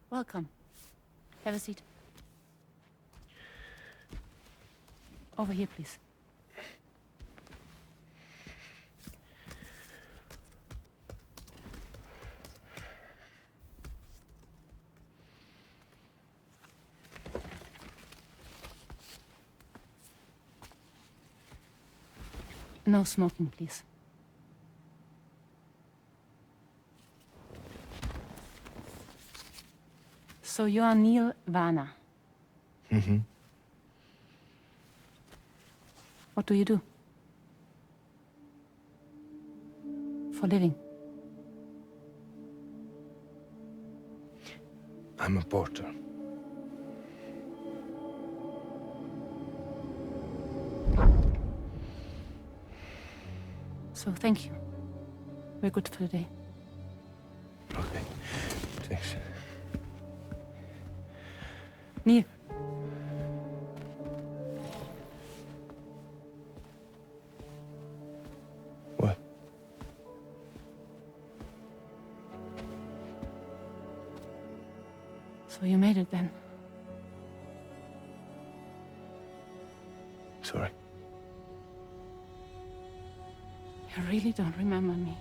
Welcome. Have a seat. Over here, please. No smoking, please. So you are Neil Varner. Mm-hmm. What do you do? For living? I'm a porter. So thank you. We're good for the day. Okay. Thanks. Neil. What? So you made it then? Sorry. You really don't remember me.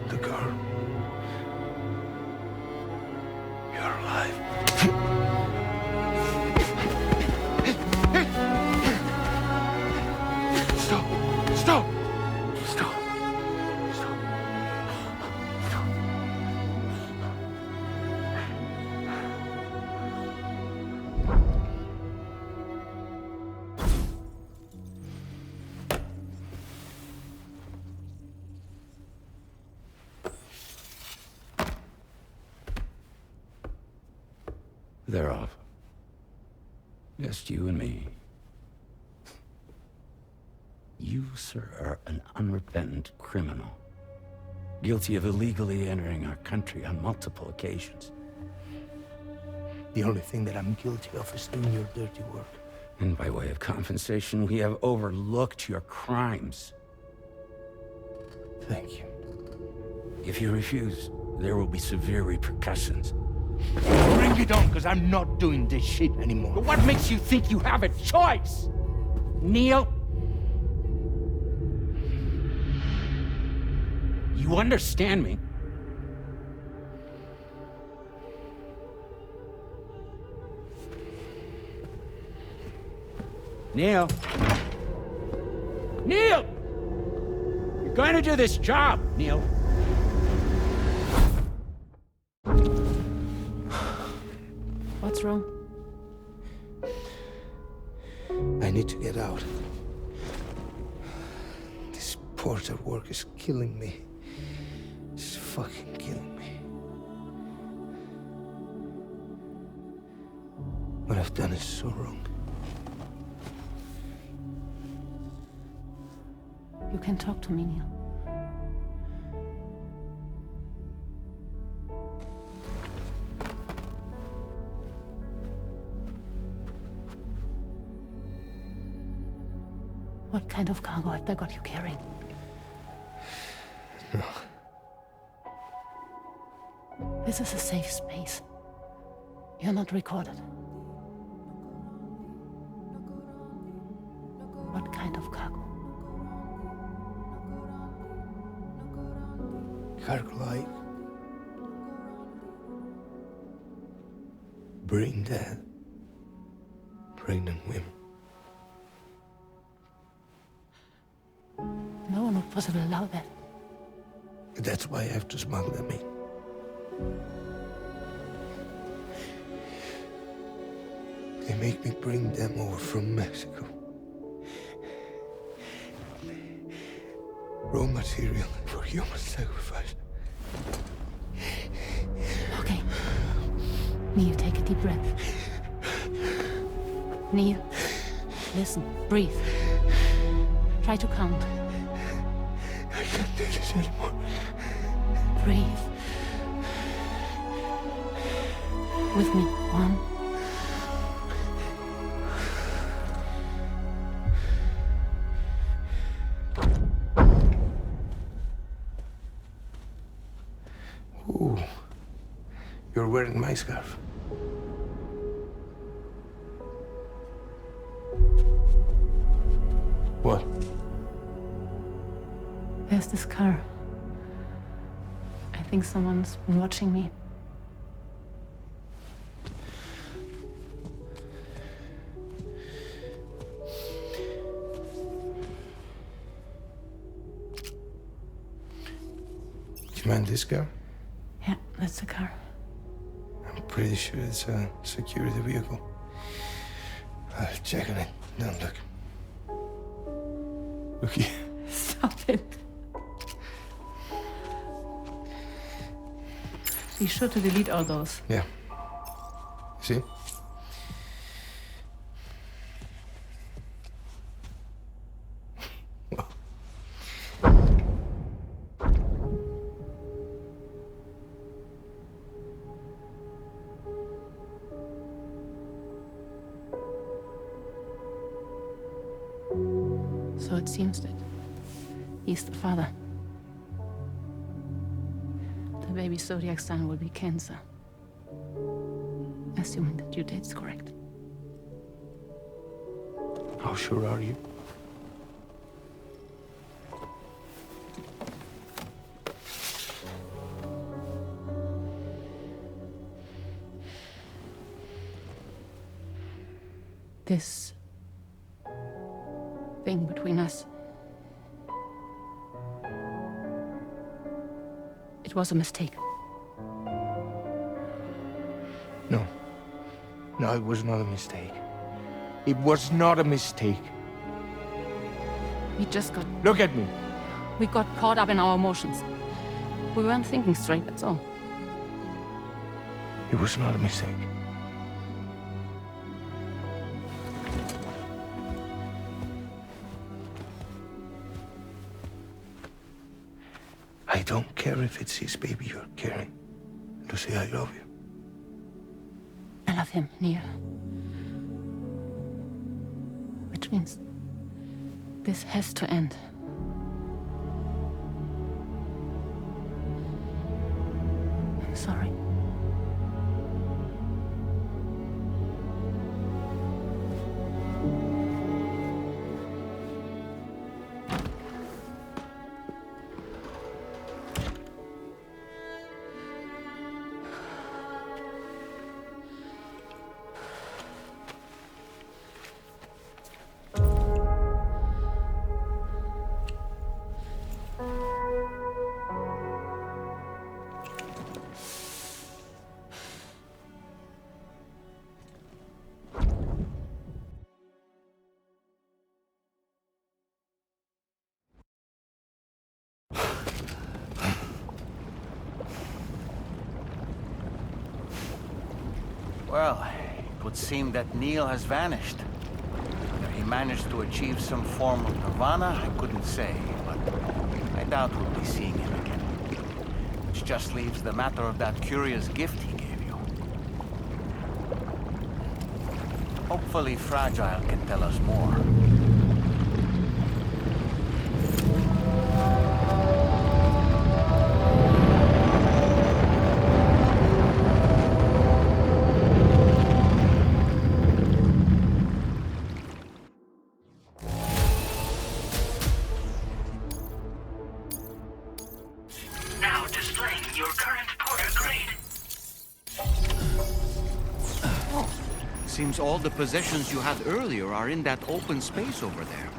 The girl. You're alive. Stop! Stop! Stop! Stop! Stop! They're off. Just you and me. You, sir, are an unrepentant criminal. Guilty of illegally entering our country on multiple occasions. The only thing that I'm guilty of is doing your dirty work. And by way of compensation, we have overlooked your crimes. Thank you. If you refuse, there will be severe repercussions. Bring it on, because I'm not doing this shit anymore. But what makes you think you have a choice? Neil? You understand me? Neil? Neil! You're going to do this job, Neil. What's wrong? I need to get out. This porter work is killing me. It's fucking killing me. What I've done is so wrong. You can talk to me, Neil. What kind of cargo have they got you carrying? No. This is a safe space. You're not recorded. What kind of cargo? Cargo like brain dead, pregnant women. No one would possibly allow that. That's why I have to smuggle them in. They make me bring them over from Mexico. raw material for human sacrifice. Okay. Neil, take a deep breath. Neil, listen, breathe. Try to count. I can't do this anymore. Breathe. With me. 1. Ooh. You're wearing my scarf. What? There's this car. I think someone's been watching me. Do you mind this car? Yeah, that's the car. I'm pretty sure it's a security vehicle. I'll check on it. Don't look. Look here. Stop it. Be sure to delete all those. Yeah. See? So it seems that he's the father. The baby zodiac sign will be Cancer. Assuming the due date's correct. How sure are you? This thing between us. It was a mistake. No. No, it was not a mistake. It was not a mistake. We just got... Look at me. We got caught up in our emotions. We weren't thinking straight, that's all. It was not a mistake. I don't care if it's his baby you're carrying. Lucy, I love you. I love him, Neil. Which means this has to end. I'm sorry. Well, it would seem that Neil has vanished. Whether he managed to achieve some form of nirvana, I couldn't say, but I doubt we'll be seeing him again. Which just leaves the matter of that curious gift he gave you. Hopefully Fragile can tell us more. Now displaying your current Porter grade. Seems all the possessions you had earlier are in that open space over there.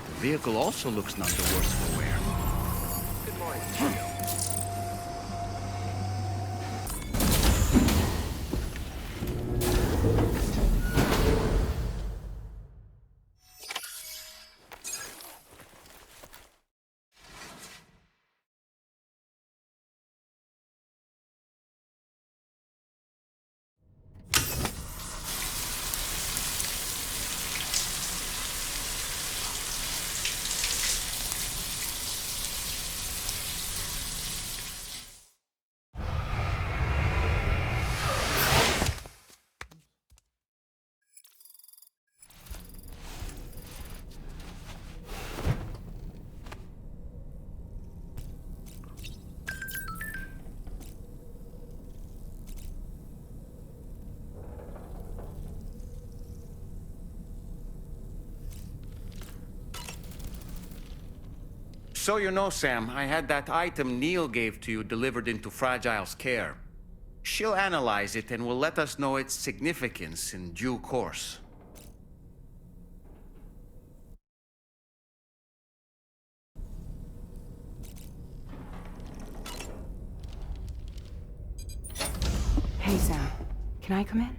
The vehicle also looks none the worse for wear. Good morning. So you know, Sam, I had that item Neil gave to you delivered into Fragile's care. She'll analyze it and will let us know its significance in due course. Hey, Sam. Can I come in?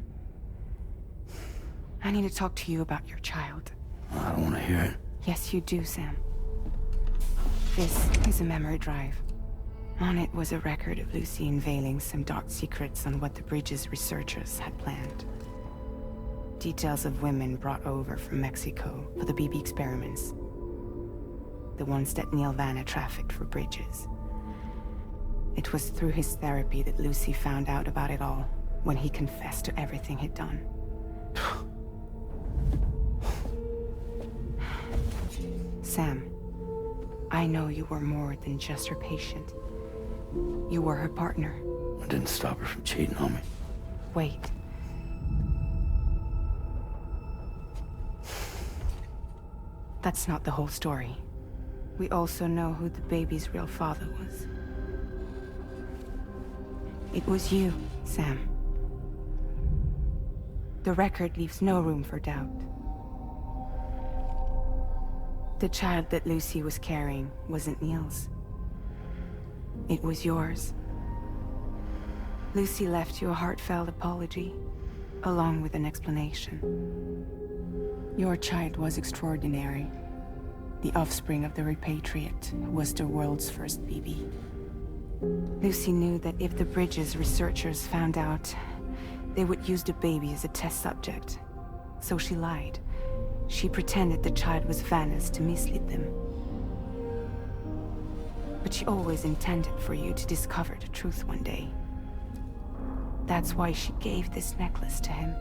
I need to talk to you about your child. I don't want to hear it. Yes, you do, Sam. This is a memory drive. On it was a record of Lucy unveiling some dark secrets on what the Bridges researchers had planned. Details of women brought over from Mexico for the BB experiments. The ones that Neil Vanna trafficked for Bridges. It was through his therapy that Lucy found out about it all, when he confessed to everything he'd done. Sam, I know you were more than just her patient. You were her partner. I didn't stop her from cheating on me. Wait. That's not the whole story. We also know who the baby's real father was. It was you, Sam. The record leaves no room for doubt. The child that Lucy was carrying wasn't Neil's. It was yours. Lucy left you a heartfelt apology, along with an explanation. Your child was extraordinary. The offspring of the repatriate who was the world's first BB. Lucy knew that if the Bridges researchers found out, they would use the baby as a test subject. So she lied. She pretended the child was Vanna's to mislead them. But she always intended for you to discover the truth one day. That's why she gave this necklace to him.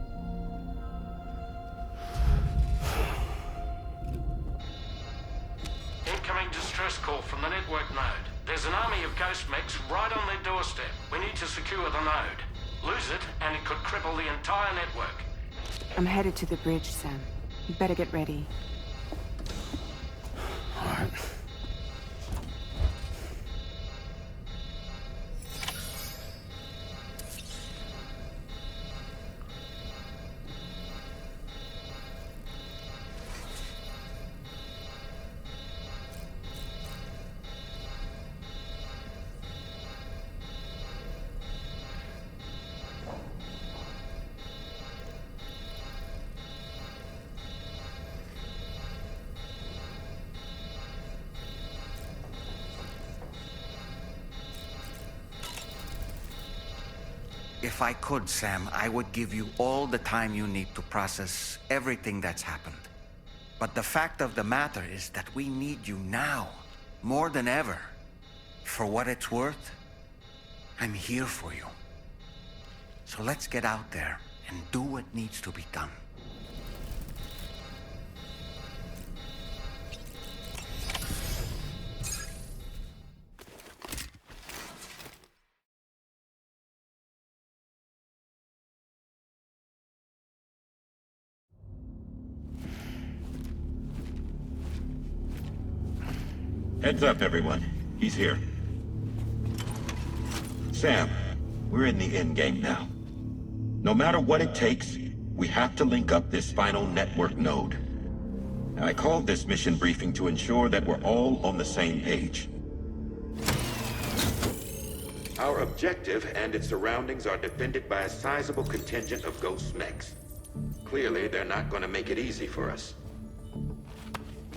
Incoming distress call from the network node. There's an army of ghost mechs right on their doorstep. We need to secure the node. Lose it, and it could cripple the entire network. I'm headed to the bridge, Sam. You better get ready. All right. If I could, Sam, I would give you all the time you need to process everything that's happened. But the fact of the matter is that we need you now, more than ever. For what it's worth, I'm here for you. So let's get out there and do what needs to be done. Heads up, everyone. He's here. Sam, we're in the endgame now. No matter what it takes, we have to link up this final network node. I called this mission briefing to ensure that we're all on the same page. Our objective and its surroundings are defended by a sizable contingent of ghost mechs. Clearly, they're not going to make it easy for us.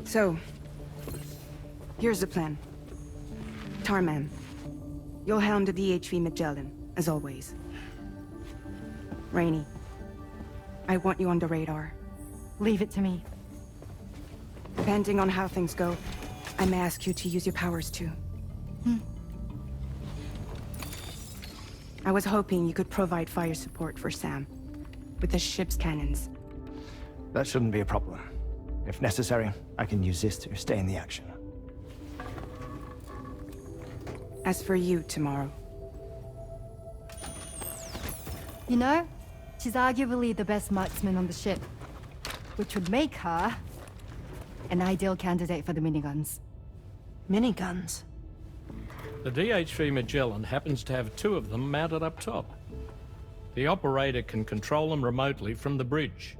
So, here's the plan. Tarman, you'll helm the DHV Magellan, as always. Rainey, I want you on the radar. Leave it to me. Depending on how things go, I may ask you to use your powers too. I was hoping you could provide fire support for Sam, with the ship's cannons. That shouldn't be a problem. If necessary, I can use this to stay in the action. As for you, tomorrow. You know, she's arguably the best marksman on the ship, which would make her an ideal candidate for the miniguns. Miniguns? The DH-3 Magellan happens to have 2 of them mounted up top. The operator can control them remotely from the bridge.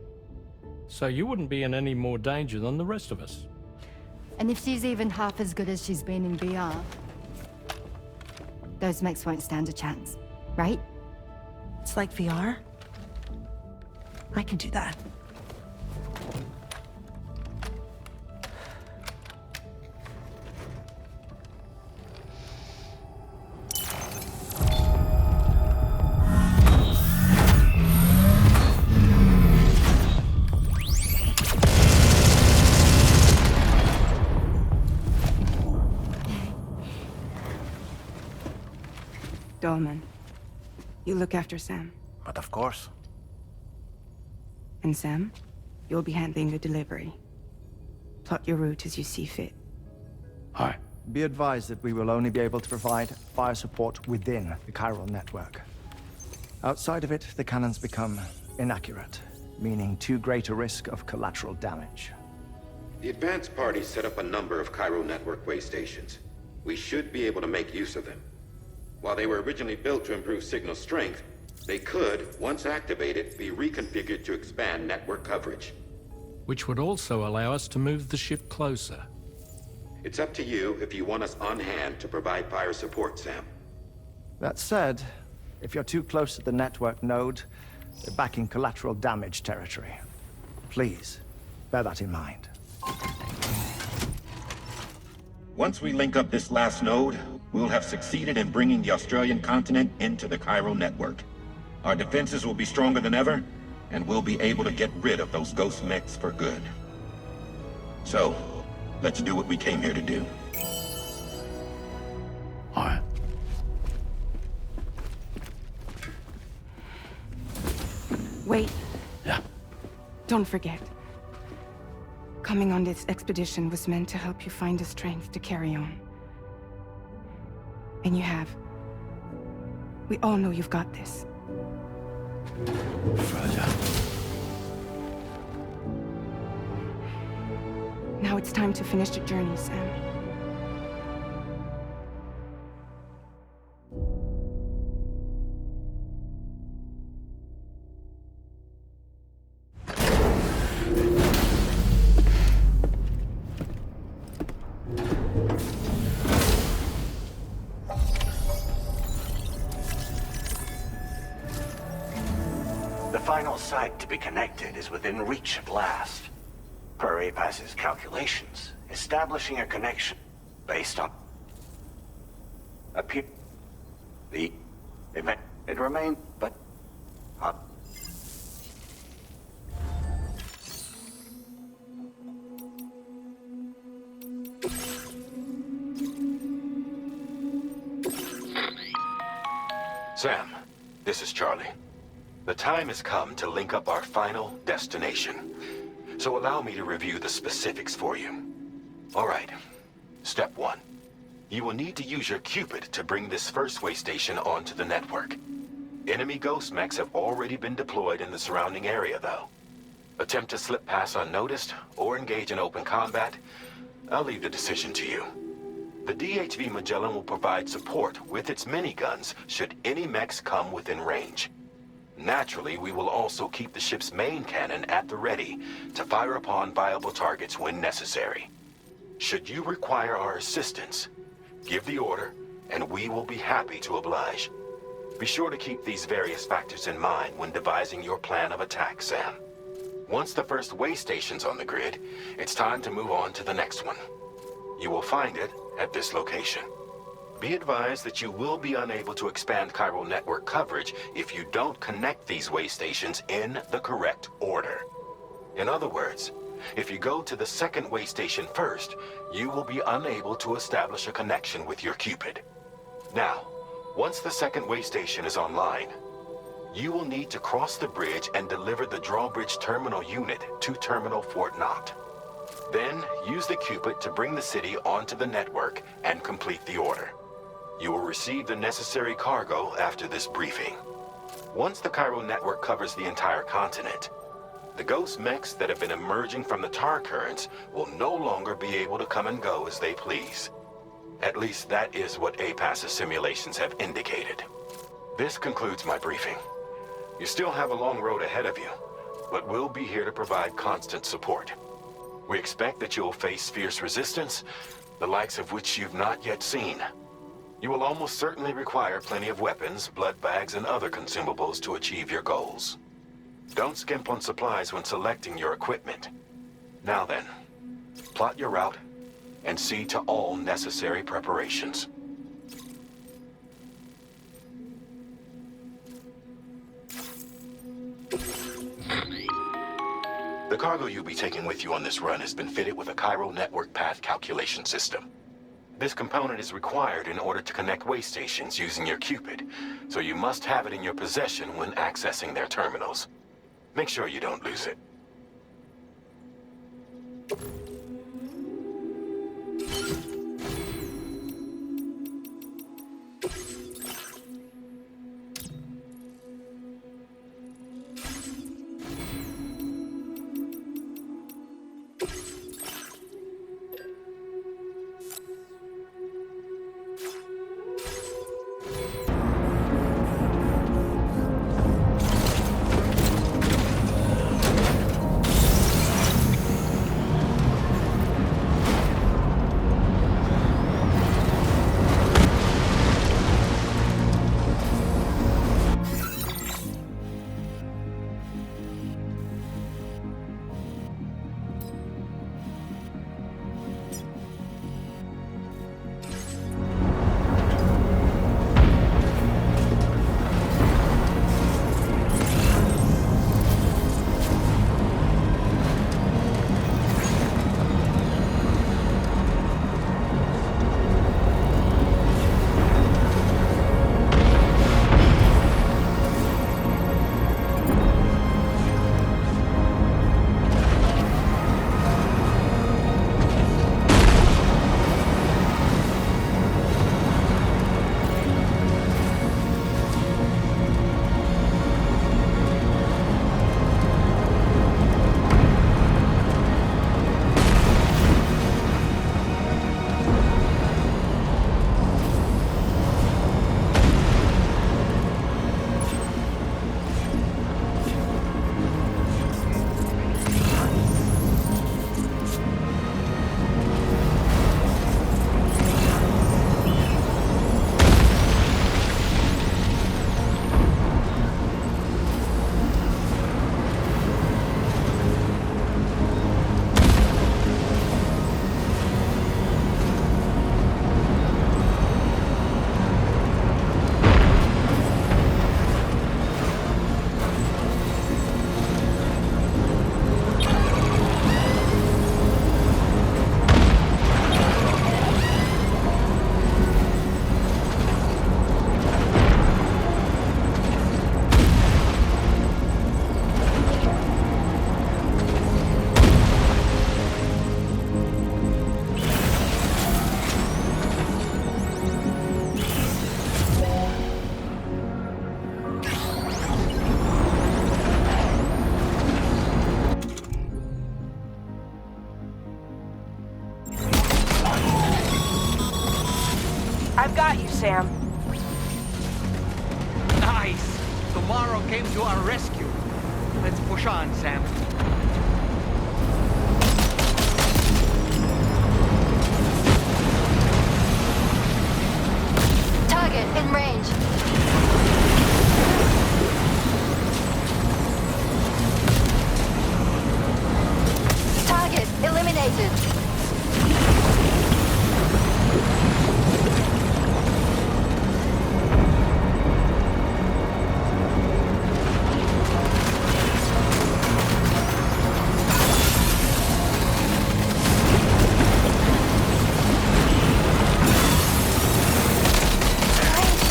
So you wouldn't be in any more danger than the rest of us. And if she's even half as good as she's been in VR, those mechs won't stand a chance, right? It's like VR? I can do that. Dolman, you look after Sam. But of course. And Sam, you'll be handling the delivery. Plot your route as you see fit. Aye. Be advised that we will only be able to provide fire support within the chiral network. Outside of it, the cannons become inaccurate, meaning too great a risk of collateral damage. The advanced party set up a number of chiral network way stations. We should be able to make use of them. While they were originally built to improve signal strength, they could, once activated, be reconfigured to expand network coverage. Which would also allow us to move the ship closer. It's up to you if you want us on hand to provide fire support, Sam. That said, if you're too close to the network node, you're back in collateral damage territory. Please, bear that in mind. Once we link up this last node, we'll have succeeded in bringing the Australian continent into the chiral network. Our defenses will be stronger than ever, and we'll be able to get rid of those ghost mechs for good. So, let's do what we came here to do. All right. Wait. Yeah. Don't forget. Coming on this expedition was meant to help you find the strength to carry on. And you have. We all know you've got this. Roger. Now it's time to finish the journey, Sam. The final site to be connected is within reach at last. Per APAS's calculations, establishing a connection based on the event, it remained, but Sam, this is Charlie. The time has come to link up our final destination. So allow me to review the specifics for you. All right. Step 1. You will need to use your Cupid to bring this first way station onto the network. Enemy ghost mechs have already been deployed in the surrounding area, though. Attempt to slip past unnoticed or engage in open combat, I'll leave the decision to you. The DHV Magellan will provide support with its miniguns should any mechs come within range. Naturally, we will also keep the ship's main cannon at the ready to fire upon viable targets when necessary. Should you require our assistance, give the order, and we will be happy to oblige. Be sure to keep these various factors in mind when devising your plan of attack, Sam. Once the first way station's on the grid, it's time to move on to the next one. You will find it at this location. Be advised that you will be unable to expand chiral network coverage if you don't connect these way stations in the correct order. In other words, if you go to the second way station first, you will be unable to establish a connection with your Cupid. Now, once the second way station is online, you will need to cross the bridge and deliver the drawbridge terminal unit to Terminal Fort Knott. Then, use the Cupid to bring the city onto the network and complete the order. You will receive the necessary cargo after this briefing. Once the chiral network covers the entire continent, the ghost mechs that have been emerging from the tar currents will no longer be able to come and go as they please. At least that is what APAS's simulations have indicated. This concludes my briefing. You still have a long road ahead of you, but we'll be here to provide constant support. We expect that you'll face fierce resistance, the likes of which you've not yet seen. You will almost certainly require plenty of weapons, blood bags, and other consumables to achieve your goals. Don't skimp on supplies when selecting your equipment. Now then, plot your route and see to all necessary preparations. The cargo you'll be taking with you on this run has been fitted with a chiral network path calculation system. This component is required in order to connect way stations using your Cupid, so you must have it in your possession when accessing their terminals. Make sure you don't lose it. I've got you, Sam. Nice! Tomorrow came to our rescue. Let's push on, Sam. Target in range. Target eliminated.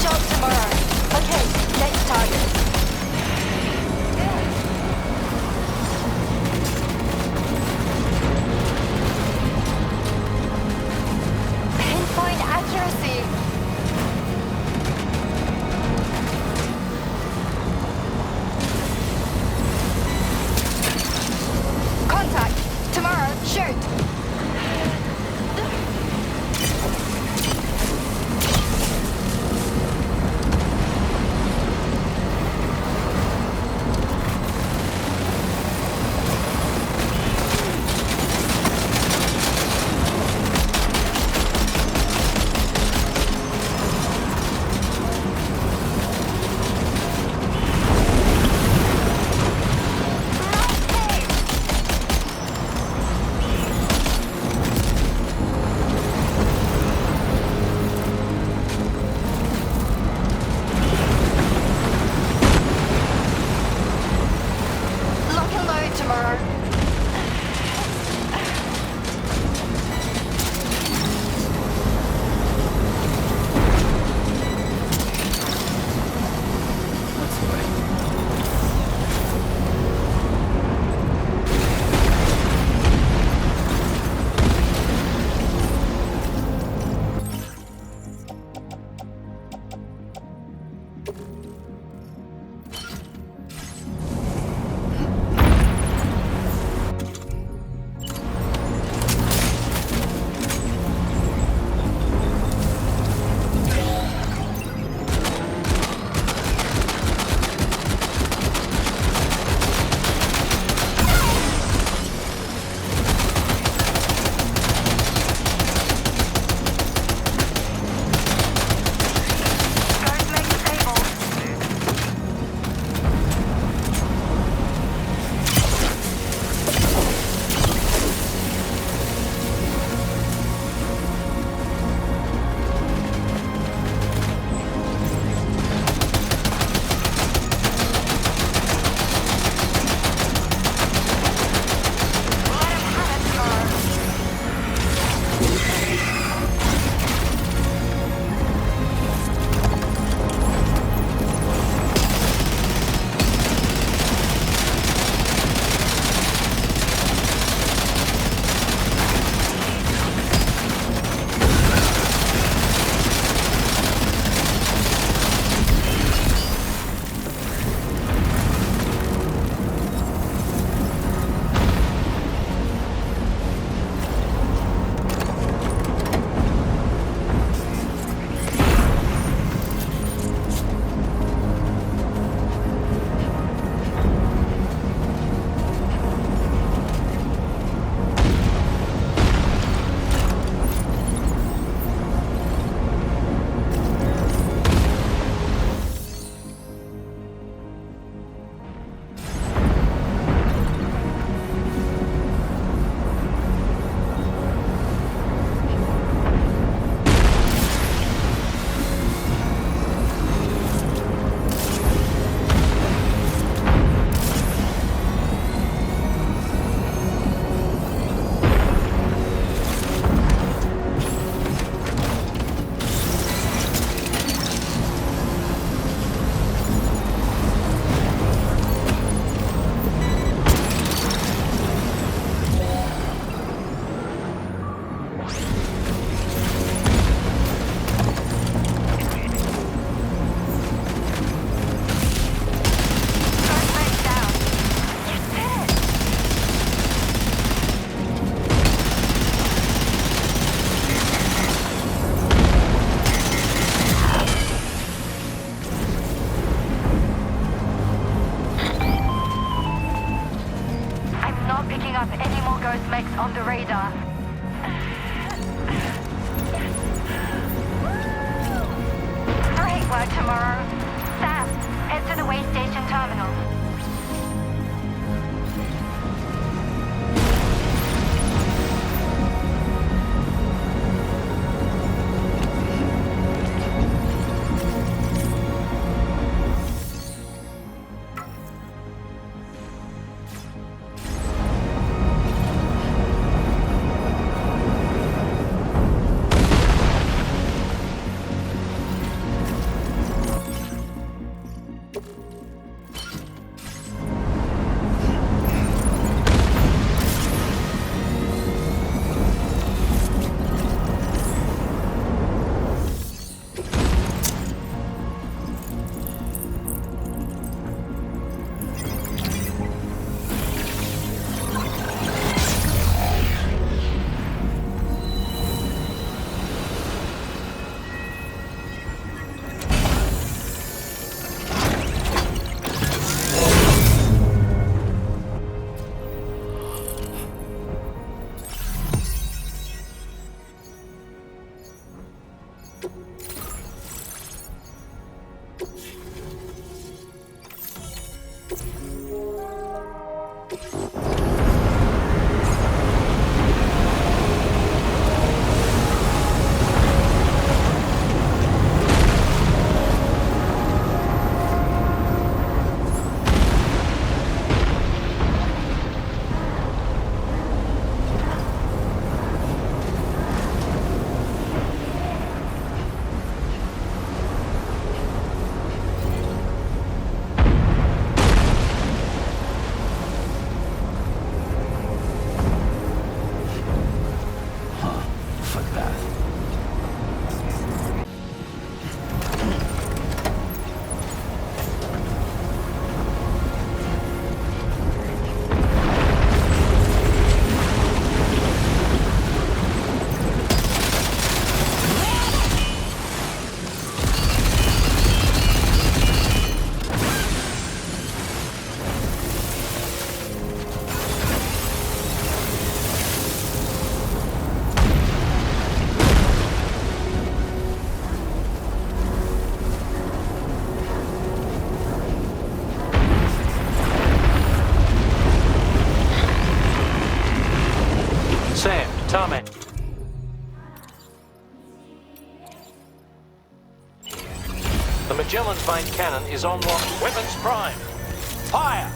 Shot tomorrow. on the radar. Great work tomorrow. Sam, head to the way station terminal. The Magellan's main cannon is on lock. Weapons prime. Fire!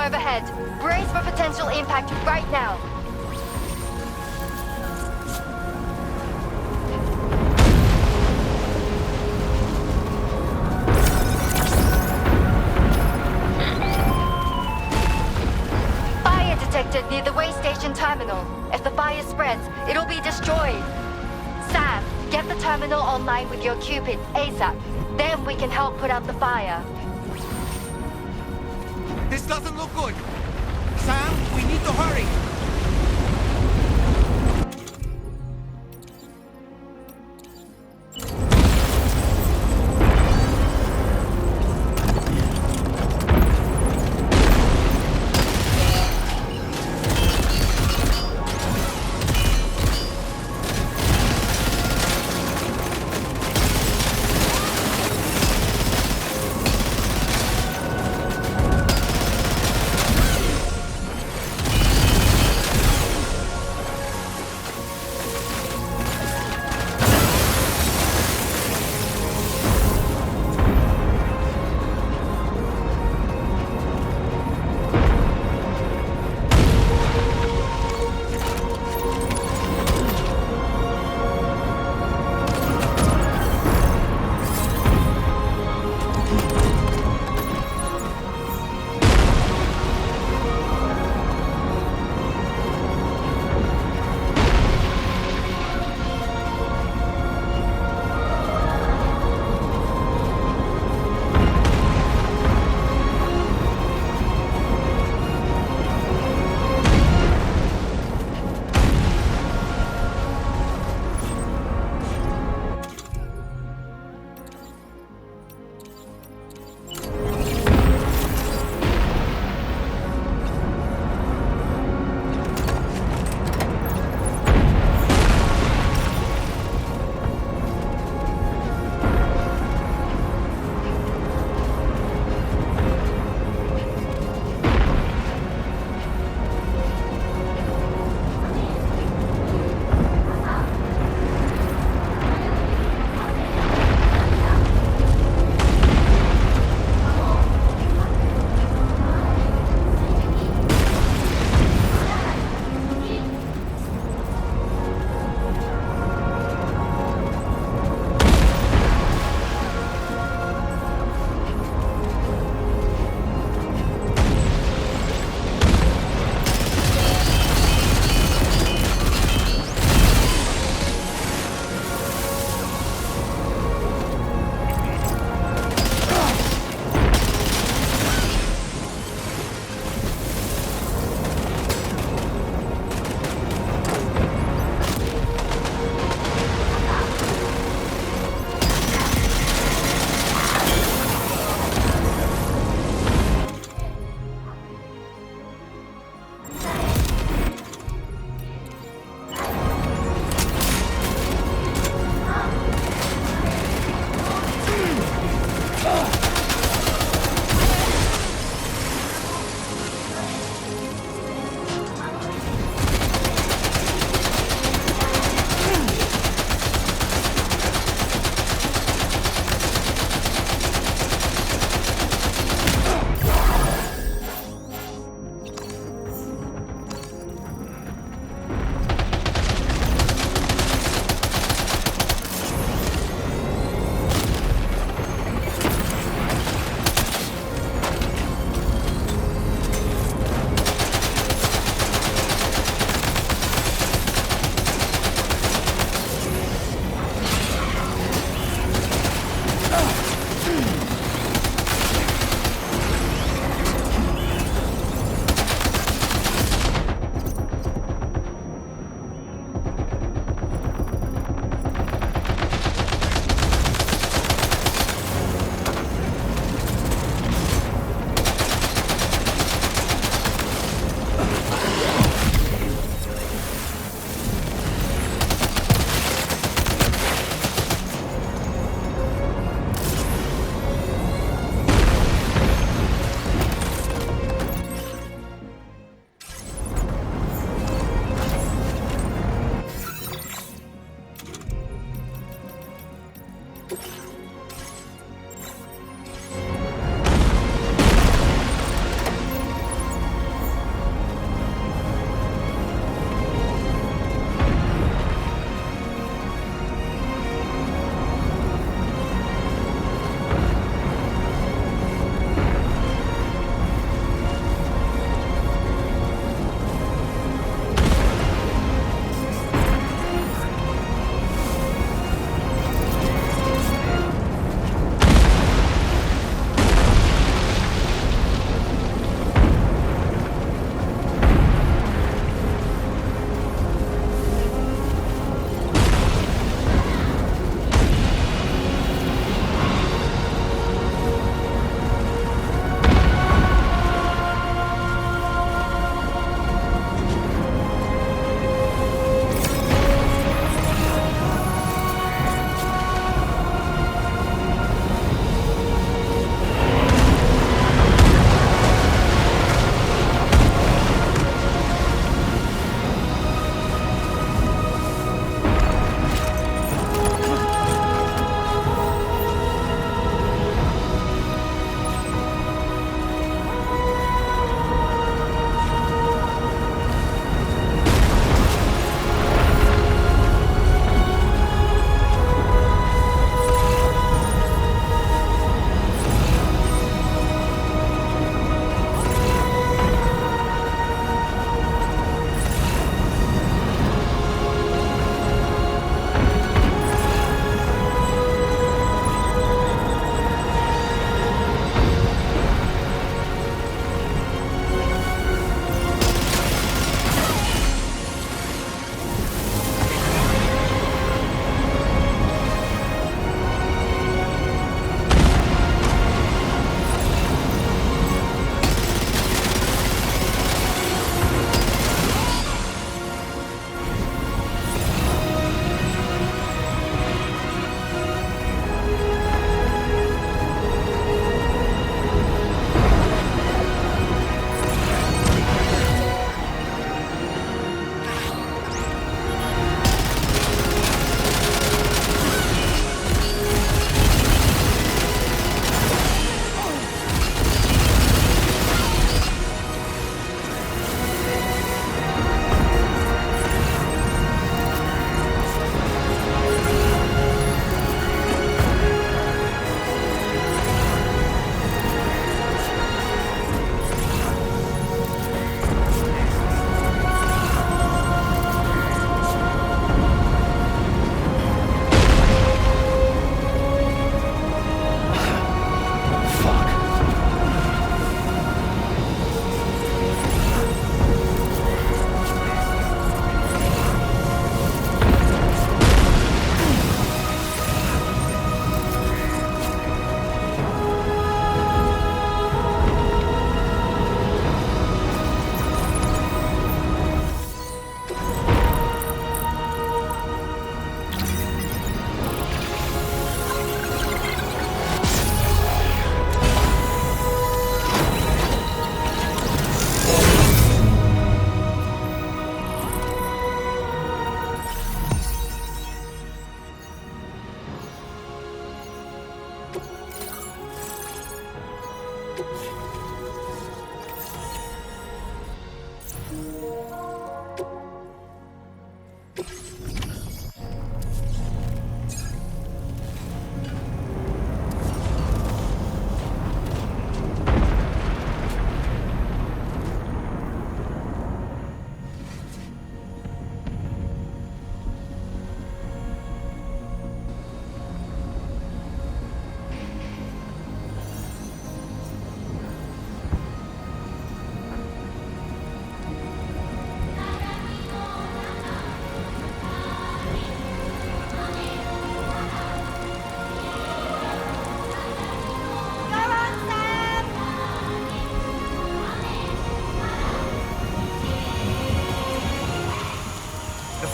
Overhead. Brace for potential impact right now. Fire detected near the way station terminal. If the fire spreads, it'll be destroyed. Sam, get the terminal online with your Cupid ASAP. Then we can help put out the fire. This doesn't look good. Sam, we need to hurry.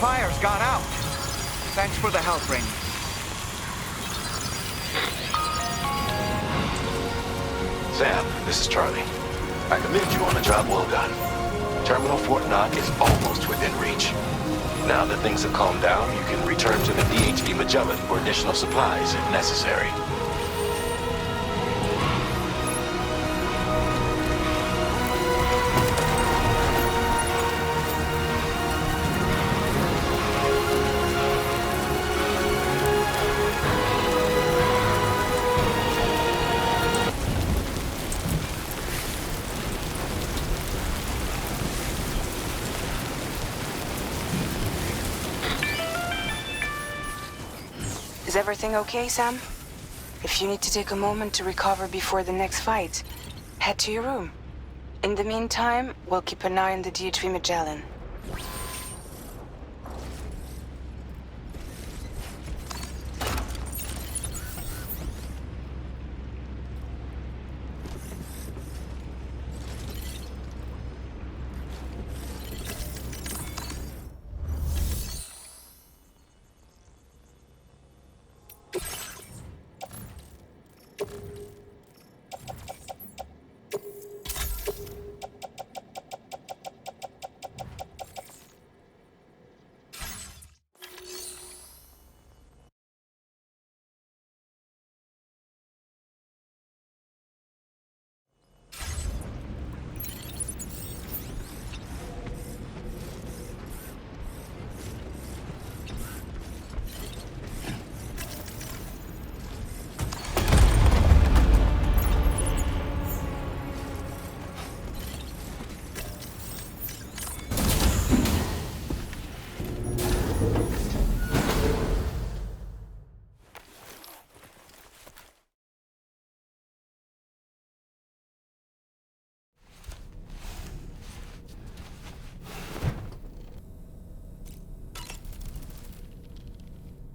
fire's gone out. Thanks for the help, Rainey. Sam, this is Charlie. I commend you on a job well done. Terminal Fort Knox is almost within reach. Now that things have calmed down, you can return to the DHV Magellan for additional supplies if necessary. Is everything okay, Sam? If you need to take a moment to recover before the next fight, head to your room. In the meantime, we'll keep an eye on the DHV Magellan.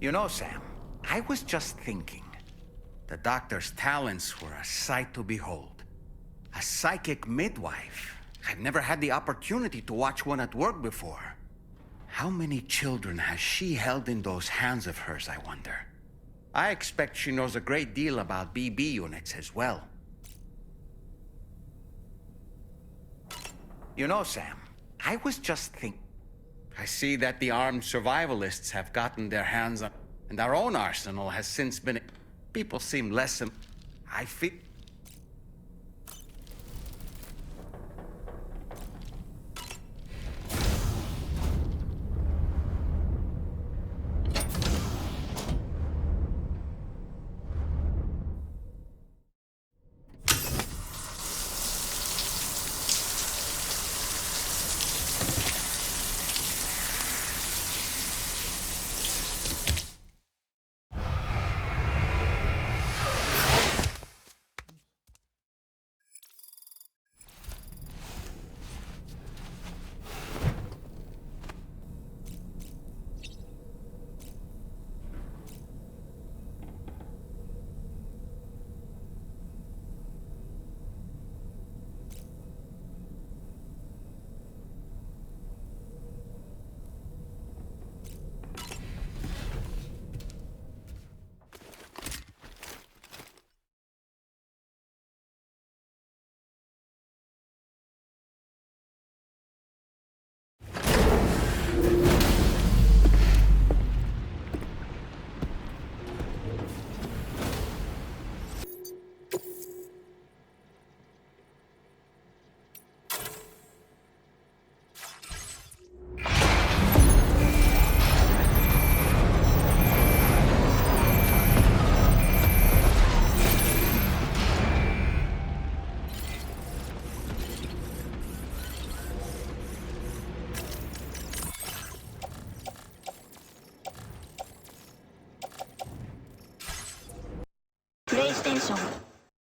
You know, Sam, I was just thinking. The doctor's talents were a sight to behold. A psychic midwife. I've never had the opportunity to watch one at work before. How many children has she held in those hands of hers, I wonder? I expect she knows a great deal about BB units as well. You know, Sam, I was just thinking. I see that the armed survivalists have gotten their hands on, and our own arsenal has since been... People seem less... I feel... PlayStation